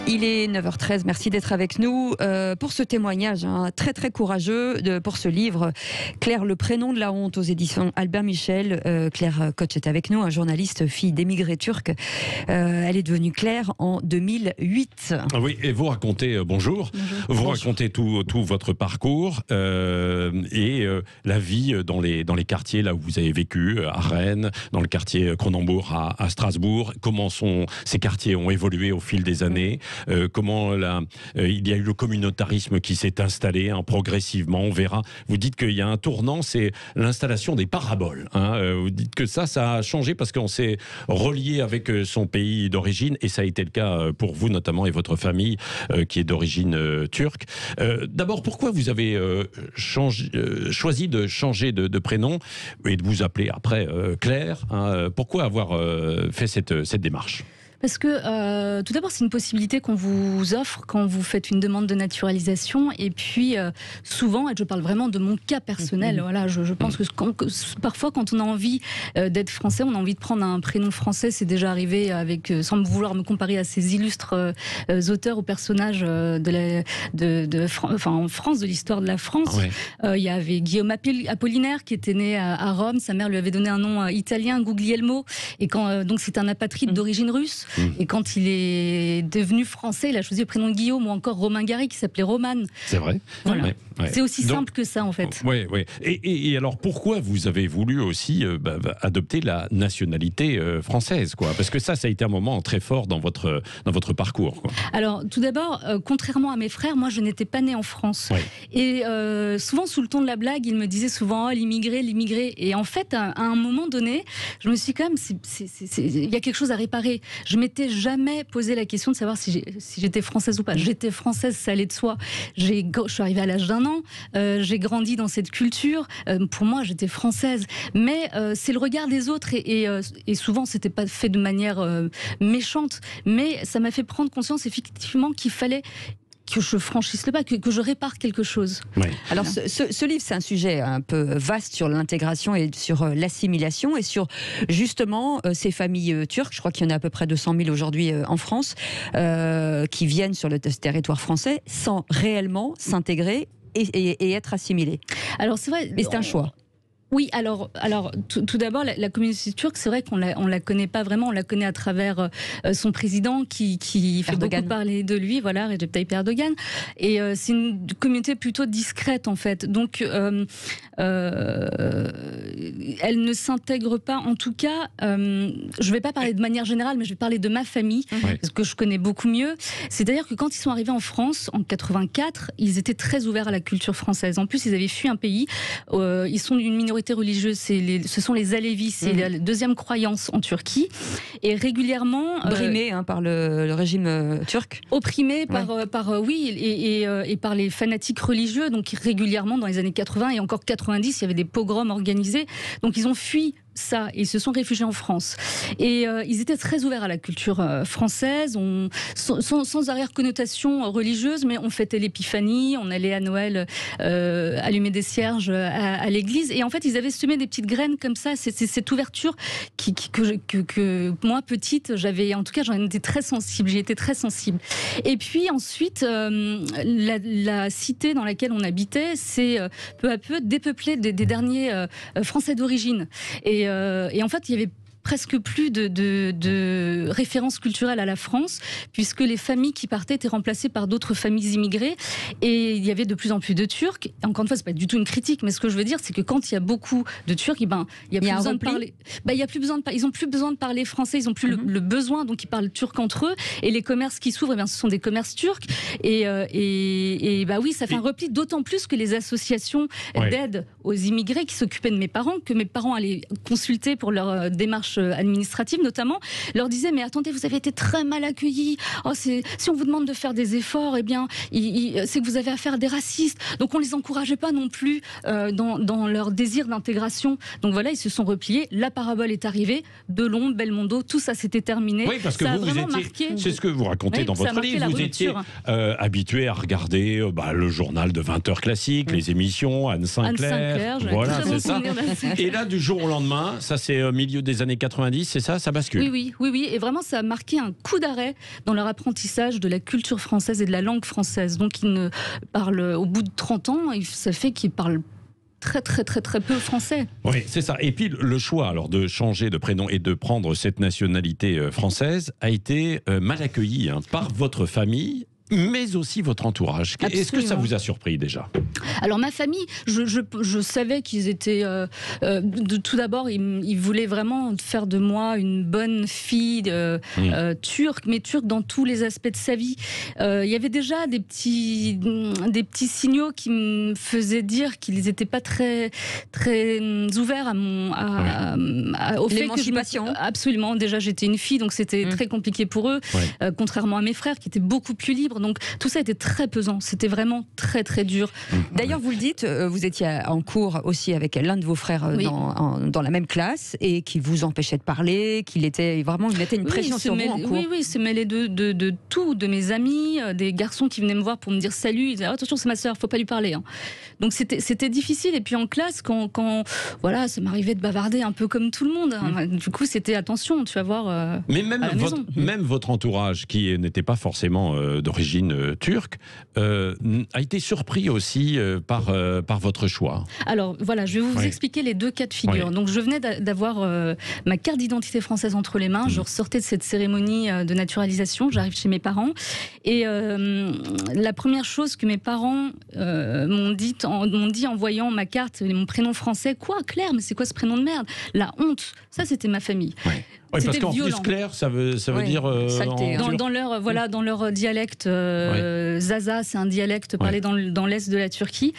Il est 9h13, merci d'être avec nous pour ce témoignage très très courageux pour ce livre Claire, le prénom de la honte aux éditions Albert Michel. Claire Koch est avec nous, un journaliste, fille d'émigrés turcs. Elle est devenue Claire en 2008. Oui, et vous racontez, bonjour. Vous racontez tout votre parcours et la vie dans les quartiers là où vous avez vécu, à Rennes, dans le quartier Cronenbourg à Strasbourg. Comment ces quartiers ont évolué au fil des années. Comment il y a eu le communautarisme qui s'est installé progressivement, on verra. Vous dites qu'il y a un tournant, c'est l'installation des paraboles. Vous dites que ça a changé parce qu'on s'est relié avec son pays d'origine, et ça a été le cas pour vous notamment et votre famille qui est d'origine turque. D'abord, pourquoi vous avez choisi de changer de prénom et de vous appeler après Claire, pourquoi avoir fait cette démarche ? Parce que tout d'abord, c'est une possibilité qu'on vous offre quand vous faites une demande de naturalisation. Et puis, souvent, et je parle vraiment de mon cas personnel, voilà, je pense que parfois, quand on a envie d'être français, on a envie de prendre un prénom français. C'est déjà arrivé sans vouloir me comparer à ces illustres auteurs ou personnages en France, de l'histoire de la France. Ouais. Il y avait Guillaume Apollinaire qui était né à Rome. Sa mère lui avait donné un nom italien, Guglielmo. Et donc, c'est un apatride d'origine russe. Et quand il est devenu français, il a choisi le prénom de Guillaume, ou encore Romain Gary qui s'appelait Roman. C'est vrai. Voilà. Ouais. C'est aussi simple que ça en fait. Oui. Et alors pourquoi vous avez voulu aussi adopter la nationalité française, quoi ? Parce que ça a été un moment très fort dans votre parcours, quoi. Alors tout d'abord, contrairement à mes frères, moi je n'étais pas née en France. Ouais. Et souvent sous le ton de la blague, ils me disaient souvent l'immigré. Et en fait, à un moment donné, je me suis quand même, il y a quelque chose à réparer. Je m'étais jamais posé la question de savoir si j'étais française ou pas. J'étais française, ça allait de soi. Je suis arrivée à l'âge d'1 an, j'ai grandi dans cette culture. Pour moi, j'étais française. Mais c'est le regard des autres et souvent, c'était pas fait de manière méchante. Mais ça m'a fait prendre conscience effectivement qu'il fallait que je franchisse le pas, que je répare quelque chose. Oui. Alors ce livre, c'est un sujet un peu vaste sur l'intégration et sur l'assimilation et sur justement ces familles turques. Je crois qu'il y en a à peu près 200 000 aujourd'hui en France qui viennent sur le territoire français sans réellement s'intégrer et être assimilés. Alors c'est vrai, mais c'est un choix. Oui, alors tout d'abord, la communauté turque, c'est vrai qu'on la connaît pas vraiment. On la connaît à travers son président qui fait beaucoup parler de lui, voilà, Recep Tayyip Erdogan. Et c'est une communauté plutôt discrète en fait. Donc, elle ne s'intègre pas. En tout cas, je vais pas parler de manière générale, mais je vais parler de ma famille, parce que je connais beaucoup mieux. C'est-à-dire que quand ils sont arrivés en France en 84, ils étaient très ouverts à la culture française. En plus, ils avaient fui un pays. Ils sont d'une minorité religieuse, ce sont les Alevis, c'est la deuxième croyance en Turquie, et régulièrement brimés par le régime turc, opprimés par par les fanatiques religieux. Donc régulièrement dans les années 80 et encore 90, il y avait des pogroms organisés. Donc ils ont fui ça, ils se sont réfugiés en France. Et ils étaient très ouverts à la culture française, sans arrière-connotation religieuse, mais on fêtait l'épiphanie, on allait à Noël allumer des cierges à l'église. Et en fait, ils avaient semé des petites graines comme ça. C'est cette ouverture que moi, petite, en tout cas, j'en étais très sensible. J'y étais très sensible. Et puis ensuite, la cité dans laquelle on habitait, c'est peu à peu dépeuplée des derniers Français d'origine. Et en fait, il y avait presque plus de références culturelles à la France, puisque les familles qui partaient étaient remplacées par d'autres familles immigrées, et il y avait de plus en plus de Turcs. Et encore une fois, c'est pas du tout une critique, mais ce que je veux dire, c'est que quand il y a beaucoup de Turcs, il y a plus besoin de parler. Ils ont plus besoin de parler français, ils ont plus le besoin, donc ils parlent turc entre eux. Et les commerces qui s'ouvrent, ce sont des commerces turcs. Et oui, ça fait un repli, d'autant plus que les associations d'aide aux immigrés qui s'occupaient de mes parents, que mes parents allaient consulter pour leur démarche administrative notamment, leur disaient mais attendez, vous avez été très mal accueillis, si on vous demande de faire des efforts, c'est que vous avez affaire à des racistes. Donc on les encourageait pas non plus dans leur désir d'intégration. Donc voilà, ils se sont repliés, la parabole est arrivée, Delon, Belmondo, tout ça s'était terminé. Oui, parce que vous étiez, c'est ce que vous racontez dans votre livre, vous étiez habitué à regarder le journal de 20h classique, les émissions, Anne Sinclair, voilà, c'est ça. Et là, du jour au lendemain, ça c'est au milieu des années 90, c'est ça? Ça bascule? Oui. Et vraiment, ça a marqué un coup d'arrêt dans leur apprentissage de la culture française et de la langue française. Donc, ils ne parlent, au bout de 30 ans, ça fait qu'ils parlent très peu français. Oui, c'est ça. Et puis le choix alors de changer de prénom et de prendre cette nationalité française a été mal accueilli par votre famille, mais aussi votre entourage. Absolument. Est-ce que ça vous a surpris déjà? Alors ma famille, je savais qu'ils étaient... tout d'abord, ils voulaient vraiment faire de moi une bonne fille turque, mais turque dans tous les aspects de sa vie. Il y avait déjà des petits signaux qui me faisaient dire qu'ils n'étaient pas très ouverts au fait l'émancipation. Absolument. Déjà, j'étais une fille, donc c'était très compliqué pour eux, contrairement à mes frères qui étaient beaucoup plus libres. Donc tout ça était très pesant, c'était vraiment très dur. D'ailleurs, vous le dites, vous étiez en cours aussi avec l'un de vos frères dans la même classe et qui vous empêchait de parler, qu'il était vraiment, il mettait une pression sur vous en cours. Oui, il se mêlait de tout, de mes amis, des garçons qui venaient me voir pour me dire salut, ils disaient attention, c'est ma sœur, faut pas lui parler. Donc c'était difficile. Et puis en classe, quand voilà, ça m'arrivait de bavarder un peu comme tout le monde. Du coup, c'était attention, tu vas voir. Mais même votre entourage, qui n'était pas forcément d'origine turque, a été surpris aussi par votre choix. Alors voilà, je vais vous expliquer les deux cas de figure. Donc je venais d'avoir ma carte d'identité française entre les mains. Je ressortais de cette cérémonie de naturalisation. J'arrive chez mes parents et la première chose que mes parents m'ont dit en voyant ma carte et mon prénom français, quoi, Claire, mais c'est quoi ce prénom de merde? La honte. Ça, c'était ma famille. Oui, parce qu'en plus, Claire, ça veut dire... saleté, dans leur dialecte, Zaza, c'est un dialecte parlé dans l'est de la Turquie.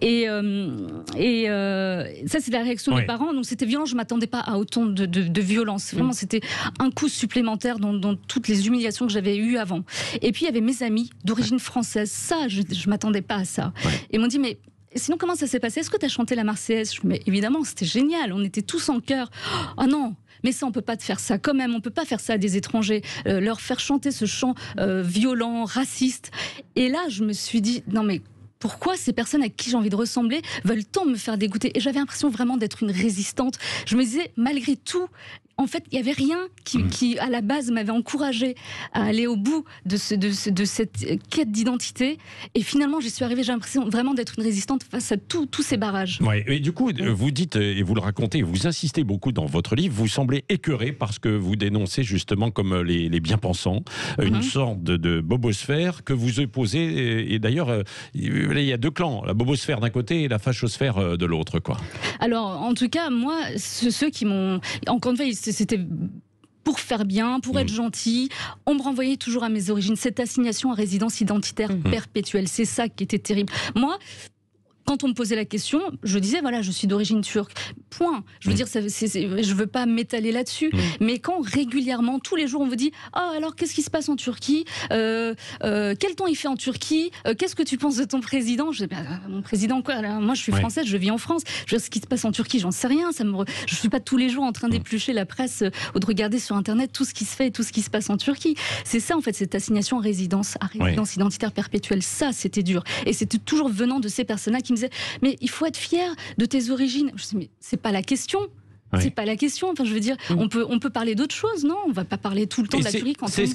Et ça, c'est la réaction de mes parents. Donc, c'était violent. Je ne m'attendais pas à autant de violence. Vraiment, c'était un coup supplémentaire dans toutes les humiliations que j'avais eues avant. Et puis, il y avait mes amis d'origine française. Ça, je ne m'attendais pas à ça. Et ils m'ont dit, mais... sinon, comment ça s'est passé? Est-ce que tu as chanté la Marseillaise? Mais évidemment, c'était génial. On était tous en chœur. Oh non, mais ça, on peut pas te faire ça quand même. On peut pas faire ça à des étrangers. Leur faire chanter ce chant violent, raciste. Et là, je me suis dit, non mais... pourquoi ces personnes à qui j'ai envie de ressembler veulent tant me faire dégoûter? Et j'avais l'impression vraiment d'être une résistante. Je me disais, malgré tout, en fait, il n'y avait rien qui, à la base, m'avait encouragée à aller au bout de cette quête d'identité. Et finalement, j'y suis arrivée, j'ai l'impression vraiment d'être une résistante face à tous ces barrages. Ouais, et du coup, vous dites, et vous le racontez, vous insistez beaucoup dans votre livre, vous semblez écœuré parce que vous dénoncez justement comme les bien-pensants, une sorte de bobosphère que vous opposez. Et d'ailleurs, il y a deux clans, la bobosphère d'un côté et la fachosphère de l'autre, quoi. Alors, en tout cas, moi, ceux qui m'ont... Encore une fois, c'était pour faire bien, pour être gentil. On me renvoyait toujours à mes origines. Cette assignation à résidence identitaire perpétuelle, c'est ça qui était terrible. Moi, quand on me posait la question, je disais, voilà, je suis d'origine turque. Point. Je veux dire, je veux pas m'étaler là-dessus. Mais quand régulièrement, tous les jours, on vous dit, ah, alors qu'est-ce qui se passe en Turquie? Quel temps il fait en Turquie? Qu'est-ce que tu penses de ton président? Je dis, mon président, quoi? Alors, moi, je suis française, je vis en France. Je veux dire, ce qui se passe en Turquie, j'en sais rien. Je suis pas tous les jours en train d'éplucher la presse ou de regarder sur Internet tout ce qui se fait et tout ce qui se passe en Turquie. C'est ça, en fait, cette assignation à résidence identitaire perpétuelle. Ça, c'était dur. Et c'était toujours venant de ces personnes-là qui me disaient, mais il faut être fier de tes origines. Je dis, mais c'est pas la question. C'est pas la question. Enfin, je veux dire, on peut parler d'autre chose, non? On va pas parler tout le temps de la Turquie quand on se voit.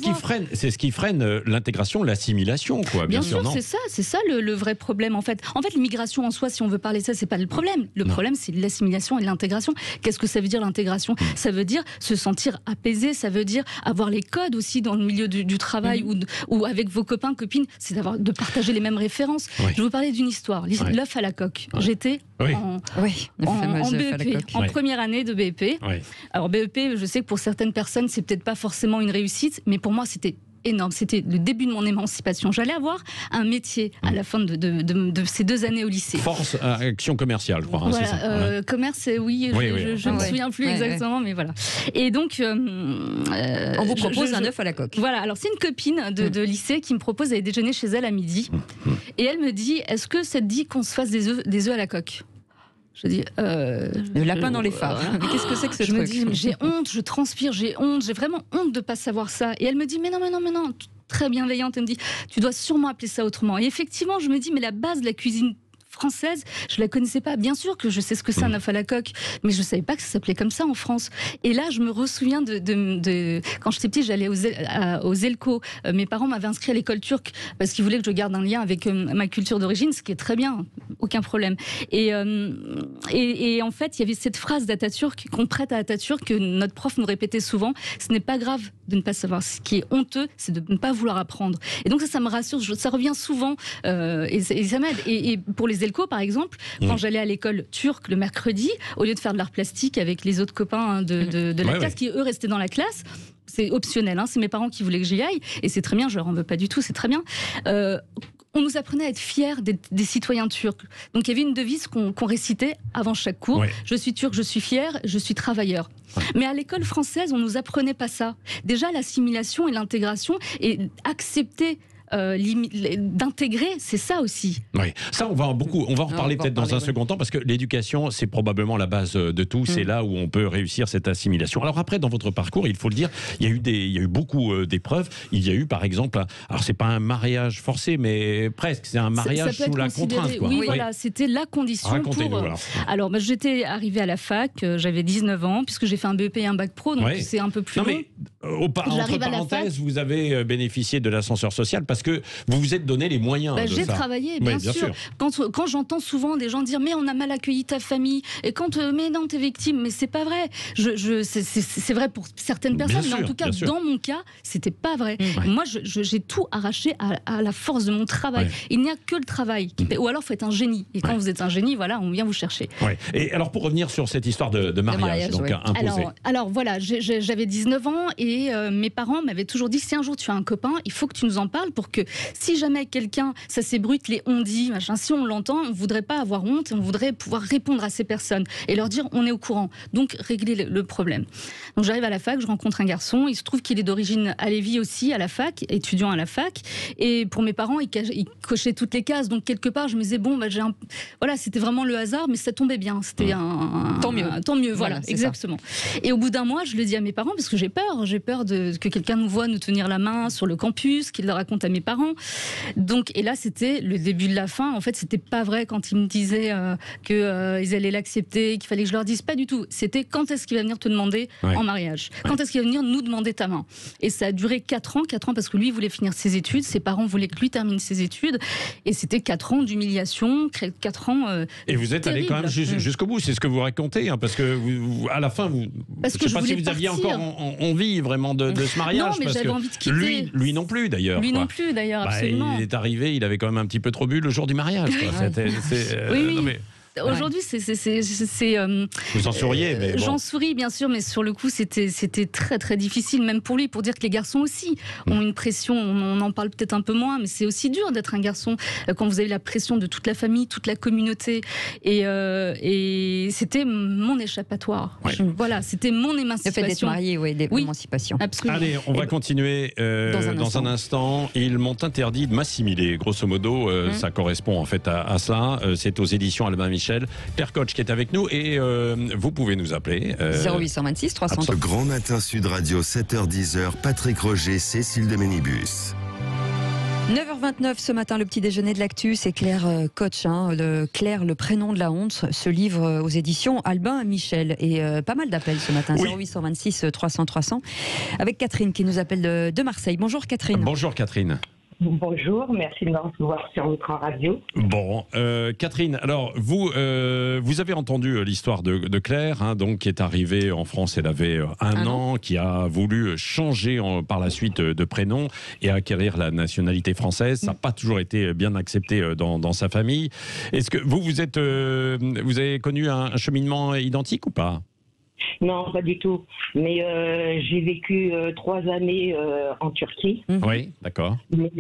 C'est ce qui freine l'intégration, l'assimilation, quoi. Bien sûr, c'est ça le vrai problème, en fait. En fait, l'immigration en soi, si on veut parler de ça, c'est pas le problème. Le problème, c'est l'assimilation et l'intégration. Qu'est-ce que ça veut dire, l'intégration? Ça veut dire se sentir apaisé, ça veut dire avoir les codes aussi dans le milieu du travail ou avec vos copains, copines, c'est de partager les mêmes références. Je vais vous parler d'une histoire, l'œuf à la coque. J'étais en BEP, en première année de BEP. Alors BEP, je sais que pour certaines personnes, c'est peut-être pas forcément une réussite, mais pour moi, c'était énorme. C'était le début de mon émancipation. J'allais avoir un métier à la fin de ces 2 années au lycée. Force action commerciale, je crois. Voilà, c'est ça, commerce, oui, je ne me souviens plus exactement, mais voilà. Et donc, on vous propose un œuf à la coque. Voilà, alors c'est une copine de lycée qui me propose d'aller déjeuner chez elle à midi. Et elle me dit, est-ce que ça te dit qu'on se fasse des œufs à la coque? Je dis, le lapin dans les phares. Mais qu'est-ce que c'est que ce truc? Je me dis, j'ai honte, je transpire, j'ai vraiment honte de pas savoir ça. Et elle me dit, mais non, très bienveillante. Elle me dit, tu dois sûrement appeler ça autrement. Et effectivement, je me dis, mais la base de la cuisine française, je la connaissais pas. Bien sûr que je sais ce que c'est un œuf à la coque, mais je savais pas que ça s'appelait comme ça en France. Et là, je me ressouviens de quand j'étais petite, j'allais aux Elco. Mes parents m'avaient inscrit à l'école turque parce qu'ils voulaient que je garde un lien avec ma culture d'origine, ce qui est très bien, aucun problème. Et en fait, il y avait cette phrase d'Atatürk qu'on prête à Atatürk que notre prof nous répétait souvent. Ce n'est pas grave de ne pas savoir. Ce qui est honteux, c'est de ne pas vouloir apprendre. Et donc ça me rassure. Ça revient souvent et ça m'aide. Et pour les Elco, par exemple, quand j'allais à l'école turque le mercredi, au lieu de faire de l'art plastique avec les autres copains de la classe qui eux restaient dans la classe. C'est optionnel, hein, c'est mes parents qui voulaient que j'y aille, et c'est très bien, je leur en veux pas du tout, c'est très bien. On nous apprenait à être fiers des citoyens turcs. Donc il y avait une devise qu'on récitait avant chaque cours. Ouais. Je suis turc, je suis fier, je suis travailleur. Ouais. Mais à l'école française, on nous apprenait pas ça. Déjà, l'assimilation et l'intégration et accepter d'intégrer, c'est ça aussi. Oui, ça on va en reparler peut-être dans un second temps, parce que l'éducation, c'est probablement la base de tout, c'est là où on peut réussir cette assimilation. Alors après, dans votre parcours, il faut le dire, il y a eu beaucoup d'épreuves. Il y a eu par exemple, alors c'est pas un mariage forcé, mais presque, c'est un mariage sous la contrainte. Quoi. Oui, voilà, c'était la condition pour... Alors, j'étais arrivée à la fac, j'avais 19 ans, puisque j'ai fait un BEP et un bac pro, donc c'est un peu plus long. Mais, entre parenthèses, vous avez bénéficié de l'ascenseur social parce que vous vous êtes donné les moyens de j'ai ça. Travaillé, bien sûr. Quand j'entends souvent des gens dire mais on a mal accueilli ta famille, et quand mais non t'es victime, mais c'est pas vrai. C'est vrai pour certaines personnes, mais en tout cas dans mon cas c'était pas vrai. Moi j'ai tout arraché à la force de mon travail. Il n'y a que le travail qui paie. Ou alors faut être un génie, et quand vous êtes un génie, voilà, on vient vous chercher. Et alors pour revenir sur cette histoire de mariage donc imposé. Alors voilà, j'avais 19 ans et mes parents m'avaient toujours dit si un jour tu as un copain, il faut que tu nous en parles pour que si jamais quelqu'un, ça s'ébruite, les on-dit, machin, si on l'entend, on ne voudrait pas avoir honte, on voudrait pouvoir répondre à ces personnes et leur dire on est au courant, donc régler le problème. Donc j'arrive à la fac, je rencontre un garçon, il se trouve qu'il est d'origine alévi aussi à la fac, étudiant à la fac, et pour mes parents, il cochait toutes les cases, donc quelque part je me disais bon, voilà, c'était vraiment le hasard, mais ça tombait bien, c'était tant mieux, voilà exactement. Ça. Et au bout d'un mois, je le dis à mes parents parce que j'ai peur que quelqu'un nous voit nous tenir la main sur le campus, qu'il le raconte à mes parents. Donc, et là, c'était le début de la fin. En fait, c'était pas vrai quand ils me disaient qu'ils allaient l'accepter, qu'il fallait que je leur dise pas du tout. C'était quand est-ce qu'il va venir te demander en mariage ? Quand est-ce qu'il va venir nous demander ta main ? Et ça a duré 4 ans parce que lui voulait finir ses études, ses parents voulaient que lui termine ses études, et c'était 4 ans d'humiliation, 4 ans. Et vous êtes allé quand même jusqu'au bout, c'est ce que vous racontez, hein, parce que à la fin, je sais pas si vous aviez encore envie vraiment de ce mariage. Non, mais j'avais envie de quitter. Lui non plus d'ailleurs. Lui non plus d'ailleurs, absolument. Il est arrivé, il avait quand même un petit peu trop bu le jour du mariage. Quoi. Oui. Non, mais... Aujourd'hui, Vous en souriez, mais bon. J'en souris, bien sûr, mais sur le coup, c'était très, très difficile, même pour lui, pour dire que les garçons aussi ont une pression. On en parle peut-être un peu moins, mais c'est aussi dur d'être un garçon quand vous avez la pression de toute la famille, toute la communauté. Et c'était mon échappatoire. Voilà, c'était mon émancipation. Le fait d'être marié, l'émancipation. Absolument. Allez, on va continuer dans un instant. Ils m'ont interdit de m'assimiler. Grosso modo, ça correspond en fait à ça. C'est aux éditions Albin Michel. Claire Koch qui est avec nous et vous pouvez nous appeler 0826 300. Le Grand Matin Sud Radio, 7h-10h, Patrick Roger, Cécile de Ménibus. 9h29 ce matin, le petit déjeuner de l'actu, c'est Claire Koch, Claire, le prénom de la honte, ce livre aux éditions Albin Michel. Et pas mal d'appels ce matin, 0826 300 300, avec Catherine qui nous appelle de Marseille. Bonjour Catherine. Bonjour Catherine. Bonjour, merci de me recevoir sur votre radio. Bon, Catherine, alors vous avez entendu l'histoire de Claire, donc qui est arrivée en France, elle avait un an, qui a voulu changer par la suite de prénom et acquérir la nationalité française. Ça n'a pas toujours été bien accepté dans sa famille. Est-ce que vous avez connu un cheminement identique ou pas ? Non, pas du tout. Mais j'ai vécu 3 années en Turquie. Oui, d'accord. Mais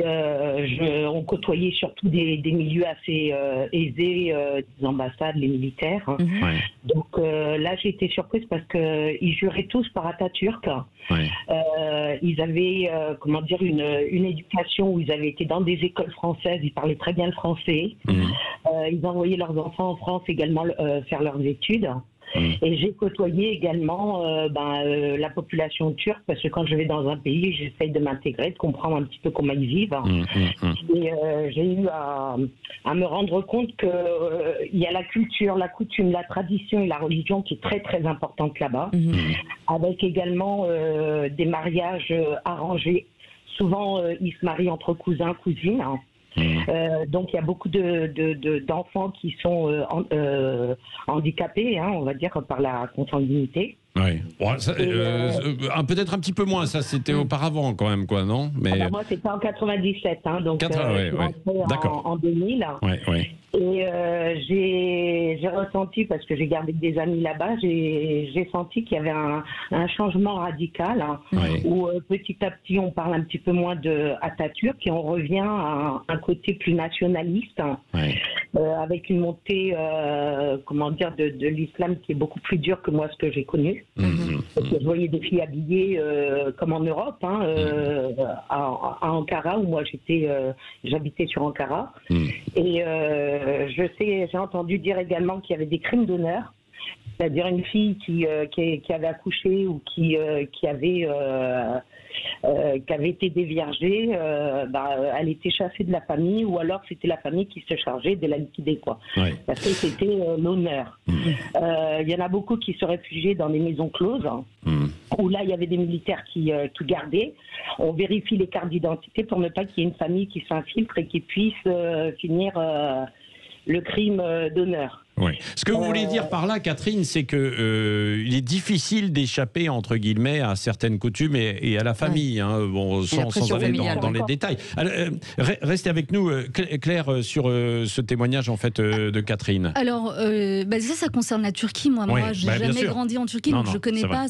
on côtoyait surtout des milieux assez aisés, des ambassades, les militaires. Ouais. Donc là, j'ai été surprise parce qu'ils juraient tous par Atatürk. Ouais. Ils avaient, une éducation où ils avaient été dans des écoles françaises, ils parlaient très bien le français. Ils envoyaient leurs enfants en France également faire leurs études. Et j'ai côtoyé également la population turque, parce que quand je vais dans un pays, j'essaye de m'intégrer, de comprendre un petit peu comment ils vivent. Et j'ai eu à me rendre compte qu'il y a la culture, la coutume, la tradition et la religion qui est très très importante là-bas, avec également des mariages arrangés. Souvent, ils se marient entre cousins, cousines. Donc il y a beaucoup d'enfants qui sont handicapés, on va dire, par la consanguinité. Oui. Bon, peut-être un petit peu moins, ça c'était auparavant quand même, quoi, non? Mais... moi c'était en 97, donc je suis rentrée en 2000. Et j'ai ressenti, parce que j'ai gardé des amis là-bas, j'ai senti qu'il y avait un changement radical, où petit à petit on parle un petit peu moins de Atatürk et on revient à un côté plus nationaliste, avec une montée, de l'islam qui est beaucoup plus dure que moi ce que j'ai connu. Parce que je voyais des filles habillées comme en Europe, à Ankara, où moi j'habitais sur Ankara. Et j'ai entendu dire également qu'il y avait des crimes d'honneur, c'est-à-dire une fille qui avait accouché ou qui avait été déviergée, elle était chassée de la famille, ou alors c'était la famille qui se chargeait de la liquider, quoi. Parce que c'était l'honneur. Il y en a beaucoup qui se réfugiaient dans les maisons closes, où là il y avait des militaires qui tout gardaient. On vérifie les cartes d'identité pour ne pas qu'il y ait une famille qui s'infiltre et qui puisse finir le crime d'honneur. Oui. Ce que vous voulez dire par là, Catherine, c'est que il est difficile d'échapper, entre guillemets, à certaines coutumes et à la famille, sans aller dans les détails. Alors, restez avec nous, Claire, sur ce témoignage en fait de Catherine. Alors, ça concerne la Turquie. Moi, j'ai jamais grandi en Turquie, donc je connais pas.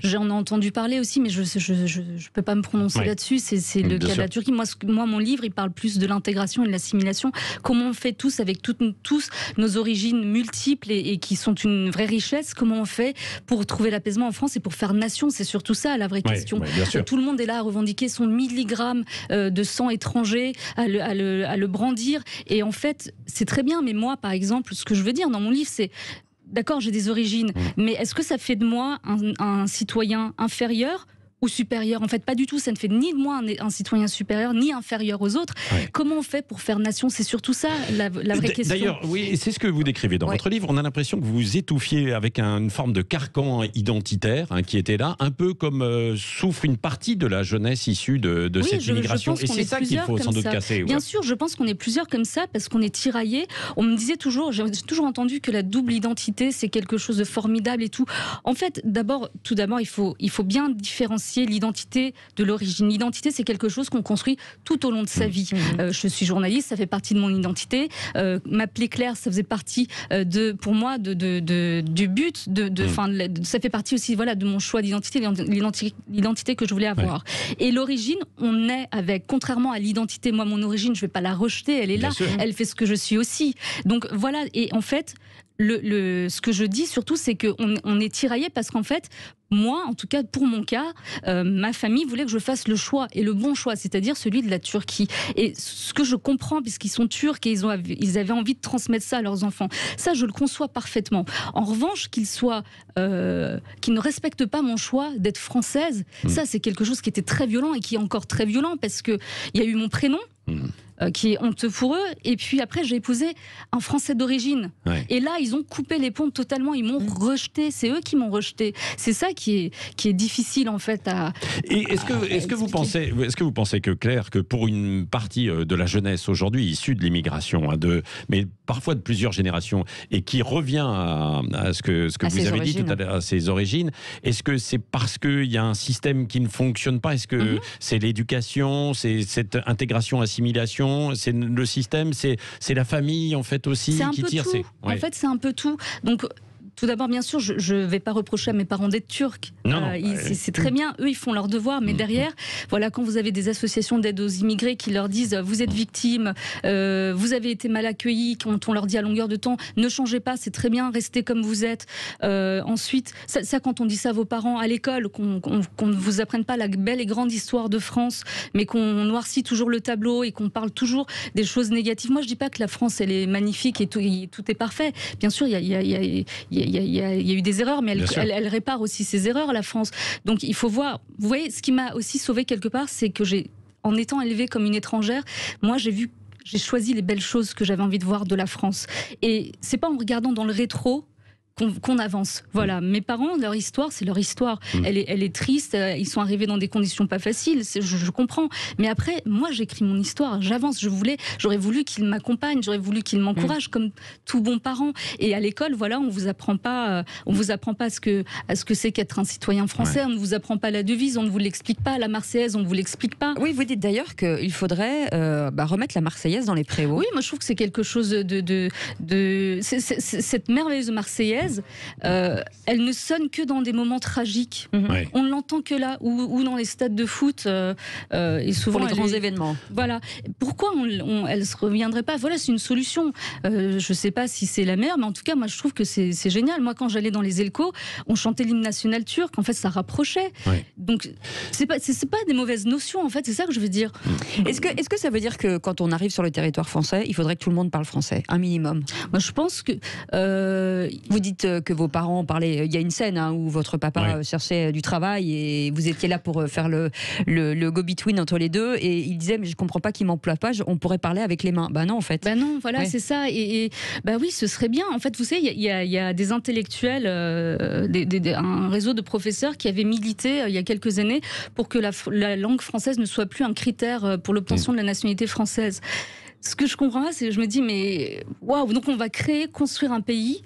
J'en ai entendu parler aussi, mais je peux pas me prononcer là-dessus. C'est le cas de la Turquie. Moi, mon livre, il parle plus de l'intégration et de l'assimilation. Comment on fait tous avec tous nos origines multiples et qui sont une vraie richesse. Comment on fait pour trouver l'apaisement en France et pour faire nation? C'est surtout ça la vraie question. Tout le monde est là à revendiquer son milligramme de sang étranger, à le brandir. Et en fait, c'est très bien. Mais moi, par exemple, ce que je veux dire dans mon livre, c'est d'accord, j'ai des origines, mais est-ce que ça fait de moi un citoyen inférieur ou supérieur? En fait, pas du tout. Ça ne fait ni de moi un citoyen supérieur, ni inférieur aux autres. Comment on fait pour faire nation? C'est surtout ça, la vraie question. D'ailleurs, oui, c'est ce que vous décrivez dans votre livre. On a l'impression que vous vous étouffiez avec une forme de carcan identitaire qui était là, un peu comme souffre une partie de la jeunesse issue de cette immigration. Et c'est ça qu'il faut sans doute casser. Bien sûr, je pense qu'on est plusieurs comme ça, parce qu'on est tiraillés. On me disait toujours, j'ai toujours entendu que la double identité, c'est quelque chose de formidable et tout. En fait, tout d'abord, il faut bien différencier l'identité de l'origine. L'identité, c'est quelque chose qu'on construit tout au long de sa vie. Je suis journaliste, ça fait partie de mon identité. M'appeler Claire, ça faisait partie pour moi du but. Ça fait partie aussi de mon choix d'identité, l'identité que je voulais avoir. Et l'origine, on est avec. Contrairement à l'identité, moi, mon origine, je ne vais pas la rejeter. Elle est là. Elle fait ce que je suis aussi. Donc voilà. Et en fait, ce que je dis surtout, c'est qu'on est tiraillé parce qu'en fait, moi, en tout cas pour mon cas, ma famille voulait que je fasse le choix, et le bon choix, c'est-à-dire celui de la Turquie. Et ce que je comprends, puisqu'ils sont turcs et ils avaient envie de transmettre ça à leurs enfants, ça je le conçois parfaitement. En revanche, qu'ils ne respectent pas mon choix d'être française, ça c'est quelque chose qui était très violent et qui est encore très violent, parce qu'il y a eu mon prénom, qui est honteux pour eux, et puis après j'ai épousé un Français d'origine, et là ils ont coupé les ponts totalement, ils m'ont rejeté, c'est eux qui m'ont rejeté. C'est ça qui est difficile en fait à. Et est-ce que vous pensez que Claire, que pour une partie de la jeunesse aujourd'hui issue de l'immigration, mais parfois de plusieurs générations, et qui revient à ce que vous avez dit tout à l'heure, à ses origines, est-ce que c'est parce qu'il y a un système qui ne fonctionne pas? Est-ce que c'est l'éducation, c'est cette intégration-assimilation, c'est le système, c'est la famille en fait aussi qui tire? En fait, c'est un peu tout. Donc, tout d'abord, bien sûr, je ne vais pas reprocher à mes parents d'être turcs. C'est très bien, eux, ils font leur devoir. Mais derrière, quand vous avez des associations d'aide aux immigrés qui leur disent « vous êtes victime, vous avez été mal accueillis », quand on leur dit à longueur de temps « ne changez pas, c'est très bien, restez comme vous êtes ». Ensuite, ça, quand on dit ça à vos parents à l'école, qu'on ne vous apprenne pas la belle et grande histoire de France, mais qu'on noircit toujours le tableau et qu'on parle toujours des choses négatives. Moi, je ne dis pas que la France, elle est magnifique et tout est parfait. Bien sûr, il y y a eu des erreurs, mais elle répare aussi ses erreurs, la France. Donc il faut voir. Vous voyez, ce qui m'a aussi sauvée quelque part, c'est que en étant élevée comme une étrangère, moi j'ai choisi les belles choses que j'avais envie de voir de la France. Et c'est pas en regardant dans le rétro qu'on avance. Voilà. Mes parents, leur histoire, c'est leur histoire. Elle est triste, ils sont arrivés dans des conditions pas faciles, je comprends. Mais après, moi, j'écris mon histoire, j'avance. J'aurais voulu qu'ils m'accompagnent, j'aurais voulu qu'ils m'encouragent comme tout bon parent. Et à l'école, voilà, on vous apprend pas ce que c'est qu'être un citoyen français, on ne vous apprend pas la devise, on ne vous l'explique pas, la Marseillaise, on ne vous l'explique pas. Oui, vous dites d'ailleurs qu'il faudrait remettre la Marseillaise dans les préaux. Oui, moi je trouve que c'est quelque chose cette merveilleuse Marseillaise, elle ne sonne que dans des moments tragiques. On ne l'entend que là, ou dans les stades de foot, et souvent pour les grands événements. Voilà. Pourquoi elle ne se reviendrait pas? Voilà, c'est une solution. Je ne sais pas si c'est la meilleure, mais en tout cas, moi je trouve que c'est génial. Moi, quand j'allais dans les Elcos, on chantait l'hymne national turc. En fait, ça rapprochait. Donc, c'est pas des mauvaises notions. En fait, c'est ça que je veux dire. Est-ce que ça veut dire que quand on arrive sur le territoire français, il faudrait que tout le monde parle français, un minimum? Moi, je pense que vous dites que vos parents parlaient. Il y a une scène où votre papa cherchait du travail et vous étiez là pour faire le go-between entre les deux, et il disait mais je comprends pas qu'il m'emploie pas, on pourrait parler avec les mains. Bah non en fait. Bah non, voilà, c'est ça. Et bah oui, ce serait bien. En fait, vous savez, il y a des intellectuels, un réseau de professeurs qui avaient milité il y a quelques années pour que la langue française ne soit plus un critère pour l'obtention de la nationalité française. Ce que je comprends pas, c'est que je me dis mais waouh, donc on va construire un pays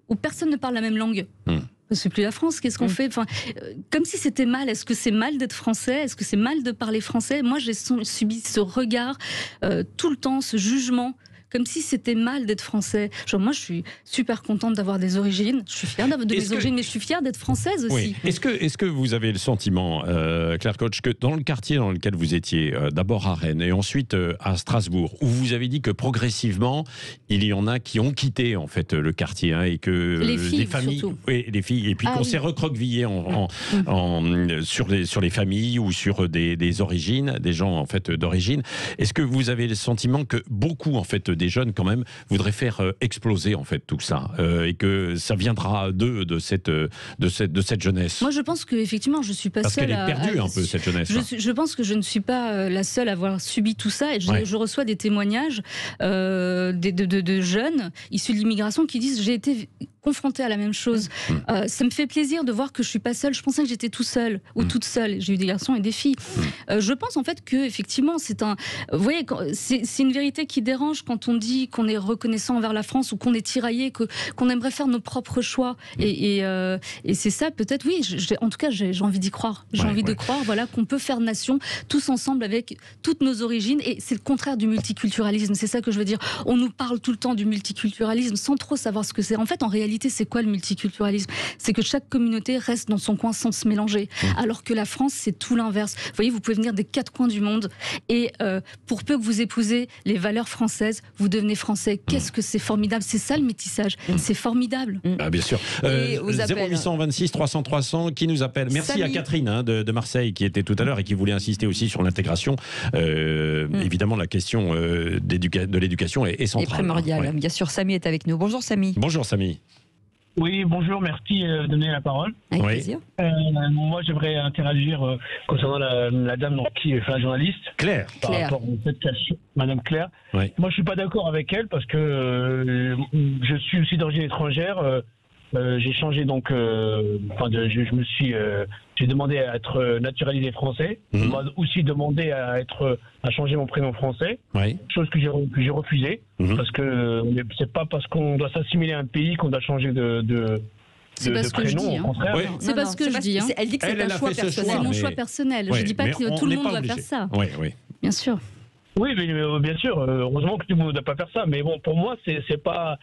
où personne ne parle la même langue. C'est plus la France, qu'est-ce qu'on fait? Enfin, comme si c'était mal. Est-ce que c'est mal d'être français? Est-ce que c'est mal de parler français? Moi, j'ai subi ce regard tout le temps, ce jugement, comme si c'était mal d'être français. Genre, moi, je suis super contente d'avoir des origines. Je suis fière de mes origines, mais je suis fière d'être française aussi. Oui. Est-ce que vous avez le sentiment, Claire Koch, que dans le quartier dans lequel vous étiez, d'abord à Rennes et ensuite à Strasbourg, où vous avez dit que progressivement, il y en a qui ont quitté en fait le quartier, et que les filles, familles, surtout. Oui, les filles, et puis qu'on s'est recroquevillé sur les familles ou sur des origines, des gens en fait d'origine. Est-ce que vous avez le sentiment que beaucoup en fait des jeunes quand même voudraient faire exploser en fait tout ça, et que ça viendra d'eux, de cette jeunesse? Moi je pense que effectivement je suis pas seule. Parce qu'elle est perdue un peu cette jeunesse. Je pense que je ne suis pas la seule à avoir subi tout ça, et je reçois des témoignages de jeunes issus de l'immigration qui disent j'ai été confrontée à la même chose. Ça me fait plaisir de voir que je suis pas seule. Je pensais que j'étais tout seul ou toute seule. J'ai eu des garçons et des filles. Je pense en fait que effectivement vous voyez, c'est une vérité qui dérange quand on dit qu'on est reconnaissant envers la France ou qu'on est tiraillé, qu'on aimerait faire nos propres choix. Et c'est ça peut-être. Oui, en tout cas j'ai envie d'y croire. J'ai envie de croire, voilà, qu'on peut faire nation tous ensemble avec toutes nos origines. Et c'est le contraire du multiculturalisme. C'est ça que je veux dire. On nous parle tout le temps du multiculturalisme sans trop savoir ce que c'est. En fait, en réalité, c'est quoi le multiculturalisme? C'est que chaque communauté reste dans son coin sans se mélanger. Alors que la France, c'est tout l'inverse. Vous voyez, vous pouvez venir des 4 coins du monde et pour peu que vous épousez les valeurs françaises, vous devenez français. Qu'est-ce que c'est formidable. C'est ça le métissage. C'est formidable. Ah, bien sûr. 0826 300 300 qui nous appelle. Merci Samy. À Catherine de Marseille qui était tout à l'heure et qui voulait insister aussi sur l'intégration. Évidemment, la question de l'éducation est centrale. Et primordiale. Bien sûr, Samy est avec nous. Bonjour Samy. Bonjour Samy. Oui, bonjour, merci de donner la parole. Avec plaisir. Moi, j'aimerais interagir concernant la dame qui est la journaliste. Claire. Par rapport à cette question, Madame Claire. Oui. Moi, je suis pas d'accord avec elle parce que je suis aussi d'origine étrangère. J'ai changé donc, j'ai demandé à être naturalisé français. On m'a aussi demandé à changer mon prénom français. Chose que j'ai refusée parce que c'est pas parce qu'on doit s'assimiler à un pays qu'on doit changer de prénom, au contraire. Oui. C'est pas ce que je dis. Elle dit que c'est un choix personnel. C'est mon choix personnel. Je dis pas que tout le monde doit faire ça. Oui. Bien sûr. Oui, mais bien sûr. Heureusement que tout le monde ne doit pas faire ça. Mais bon, pour moi, c'est pas.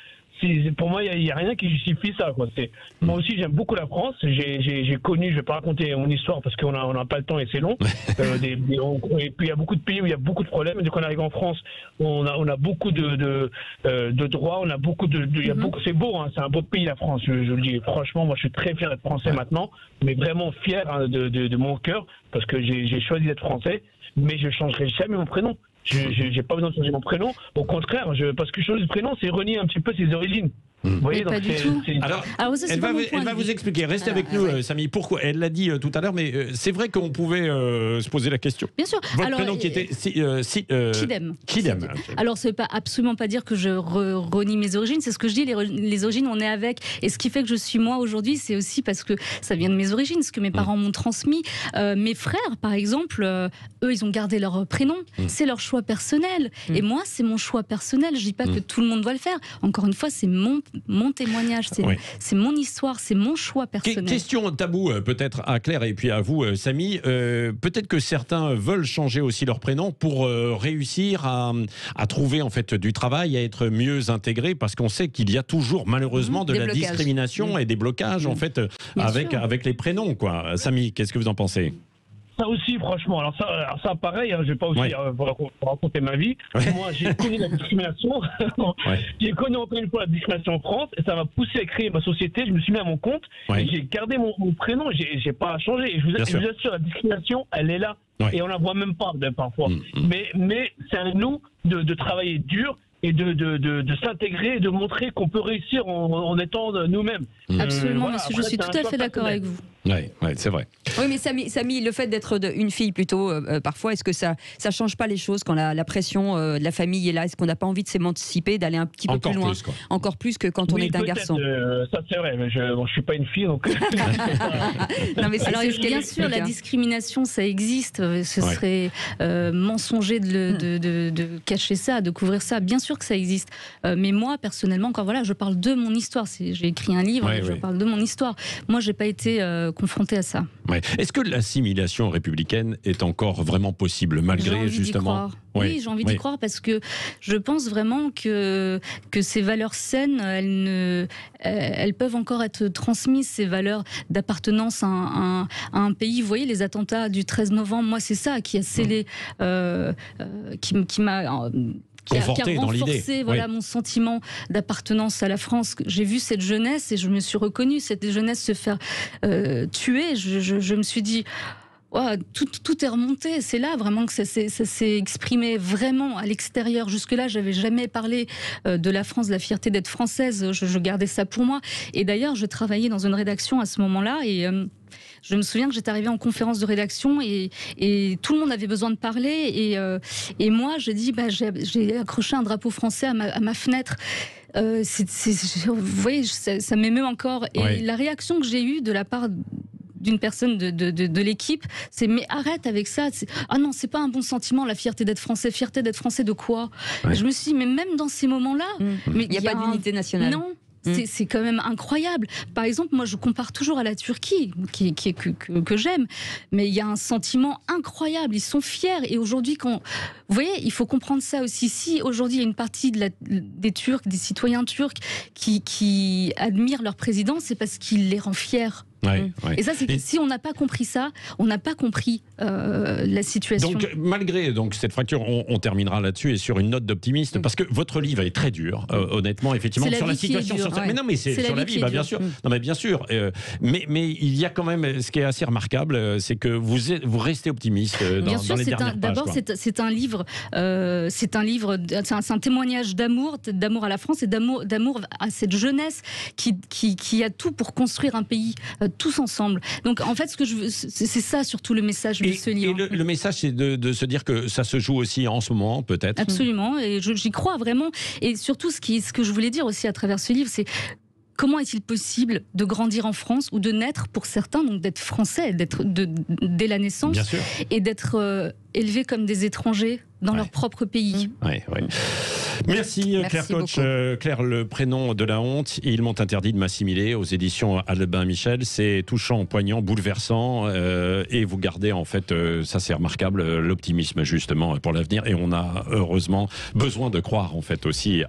Pour moi, il n'y a rien qui justifie ça, quoi. Moi aussi, j'aime beaucoup la France. J'ai connu, je ne vais pas raconter mon histoire parce qu'on n'a pas le temps et c'est long. Et puis, il y a beaucoup de pays où il y a beaucoup de problèmes. Et dès qu'on arrive en France, on a beaucoup de droits, on a beaucoup c'est beau, hein, c'est un beau pays, la France. Je le dis franchement, moi, je suis très fier d'être français maintenant, mais vraiment fier de mon cœur parce que j'ai choisi d'être français, mais je ne changerai jamais mon prénom. Je n'ai pas besoin de changer mon prénom. Au contraire, parce que changer de prénom, c'est renier un petit peu ses origines. Vous voyez, donc pas du tout. Alors ça, elle va vous expliquer. Restez avec nous, Samy. Pourquoi? Elle l'a dit tout à l'heure, mais c'est vrai qu'on pouvait se poser la question. Bien sûr. Votre prénom qui était Kidem. Alors, ça ne veut absolument pas dire que je renie mes origines. C'est ce que je dis, les origines, on est avec. Et ce qui fait que je suis moi aujourd'hui, c'est aussi parce que ça vient de mes origines, ce que mes parents m'ont transmis. Mes frères, par exemple, eux, ils ont gardé leur prénom. C'est leur choix personnel. Et moi, c'est mon choix personnel. Je ne dis pas que tout le monde doit le faire. Encore une fois, c'est mon témoignage. C'est mon histoire. C'est mon choix personnel. Question tabou, peut-être à Claire et puis à vous, Samy. Peut-être que certains veulent changer aussi leur prénom pour réussir à trouver en fait du travail, à être mieux intégrés, parce qu'on sait qu'il y a toujours malheureusement de la discrimination et des blocages en fait avec les prénoms, quoi. Samy, qu'est-ce que vous en pensez? Ça aussi, franchement. Alors ça pareil, hein, je vais pas aussi vous raconter ma vie. Moi, j'ai connu la discrimination. J'ai connu encore une fois la discrimination en France, et ça m'a poussé à créer ma société. Je me suis mis à mon compte. Et j'ai gardé mon prénom. J'ai pas changé. Et je vous assure, la discrimination, elle est là. Et on la voit même pas parfois. Mais c'est à nous de travailler dur et de s'intégrer et de montrer qu'on peut réussir en étant nous-mêmes. Absolument, monsieur, je suis tout à fait d'accord avec vous. Oui, c'est vrai. Oui, mais Samy, le fait d'être une fille plutôt, parfois, est-ce que ça change pas les choses quand la pression de la famille est là? Est-ce qu'on n'a pas envie de s'émanciper, d'aller un petit peu plus loin? Encore plus que quand on est un garçon. Ça, c'est vrai, mais je suis pas une fille, donc... Non, mais alors, bien sûr, la discrimination, ça existe. Ce serait mensonger de cacher ça, de couvrir ça. Bien sûr que ça existe. Mais moi, personnellement, encore je parle de mon histoire. J'ai écrit un livre, je parle de mon histoire. Moi, j'ai pas été confrontée à ça. Est-ce que l'assimilation républicaine est encore vraiment possible, malgré justement... Oui, j'ai envie d'y croire, parce que je pense vraiment que ces valeurs saines, elles peuvent encore être transmises, ces valeurs d'appartenance à un pays. Vous voyez, les attentats du 13 novembre, moi, c'est ça qui a scellé, qui m'a... Qui a renforcé mon sentiment d'appartenance à la France. J'ai vu cette jeunesse et je me suis reconnue, cette jeunesse se faire tuer. Je me suis dit... tout est remonté, c'est là vraiment que ça s'est exprimé vraiment à l'extérieur. Jusque-là, j'avais jamais parlé de la France, de la fierté d'être française. Je gardais ça pour moi. Et d'ailleurs, je travaillais dans une rédaction à ce moment-là et je me souviens que j'étais arrivée en conférence de rédaction et tout le monde avait besoin de parler et moi, j'ai dit, j'ai accroché un drapeau français à ma fenêtre. Vous voyez, ça m'émeut encore. Et la réaction que j'ai eue de la part d'une personne de l'équipe, c'est mais arrête avec ça. Ah non, c'est pas un bon sentiment, la fierté d'être français. Fierté d'être français de quoi? Je me suis dit, mais même dans ces moments-là, mais il n'y a pas d'unité nationale. Non. C'est quand même incroyable. Par exemple, moi, je compare toujours à la Turquie, que j'aime, mais il y a un sentiment incroyable. Ils sont fiers. Et aujourd'hui, vous voyez, il faut comprendre ça aussi. Si aujourd'hui, il y a une partie des Turcs, des citoyens turcs, qui admirent leur président, c'est parce qu'il les rend fiers. Et ça, si on n'a pas compris ça, on n'a pas compris la situation. Donc, malgré cette fracture, on terminera là-dessus et sur une note d'optimiste, parce que votre livre est très dur, honnêtement, effectivement, sur la situation. Mais non, mais c'est sur la vie, bien sûr. Non, mais bien sûr. Mais il y a quand même, ce qui est assez remarquable, c'est que vous restez optimiste dans les dernières pages. D'abord, c'est un livre, c'est un témoignage d'amour à la France et d'amour à cette jeunesse qui a tout pour construire un pays. Tous ensemble. Donc en fait, c'est ça surtout le message de ce livre. Et le message, c'est de se dire que ça se joue aussi en ce moment, peut-être. Absolument, et j'y crois vraiment. Et surtout, ce que je voulais dire aussi à travers ce livre, c'est comment est-il possible de grandir en France ou de naître pour certains, donc d'être français, dès la naissance, et d'être élevés comme des étrangers dans leur propre pays. Merci Claire Koch. Claire, le prénom de la honte, ils m'ont interdit de m'assimiler, aux éditions Albin Michel. C'est touchant, poignant, bouleversant, et vous gardez en fait, ça c'est remarquable, l'optimisme justement pour l'avenir, et on a heureusement besoin de croire en fait aussi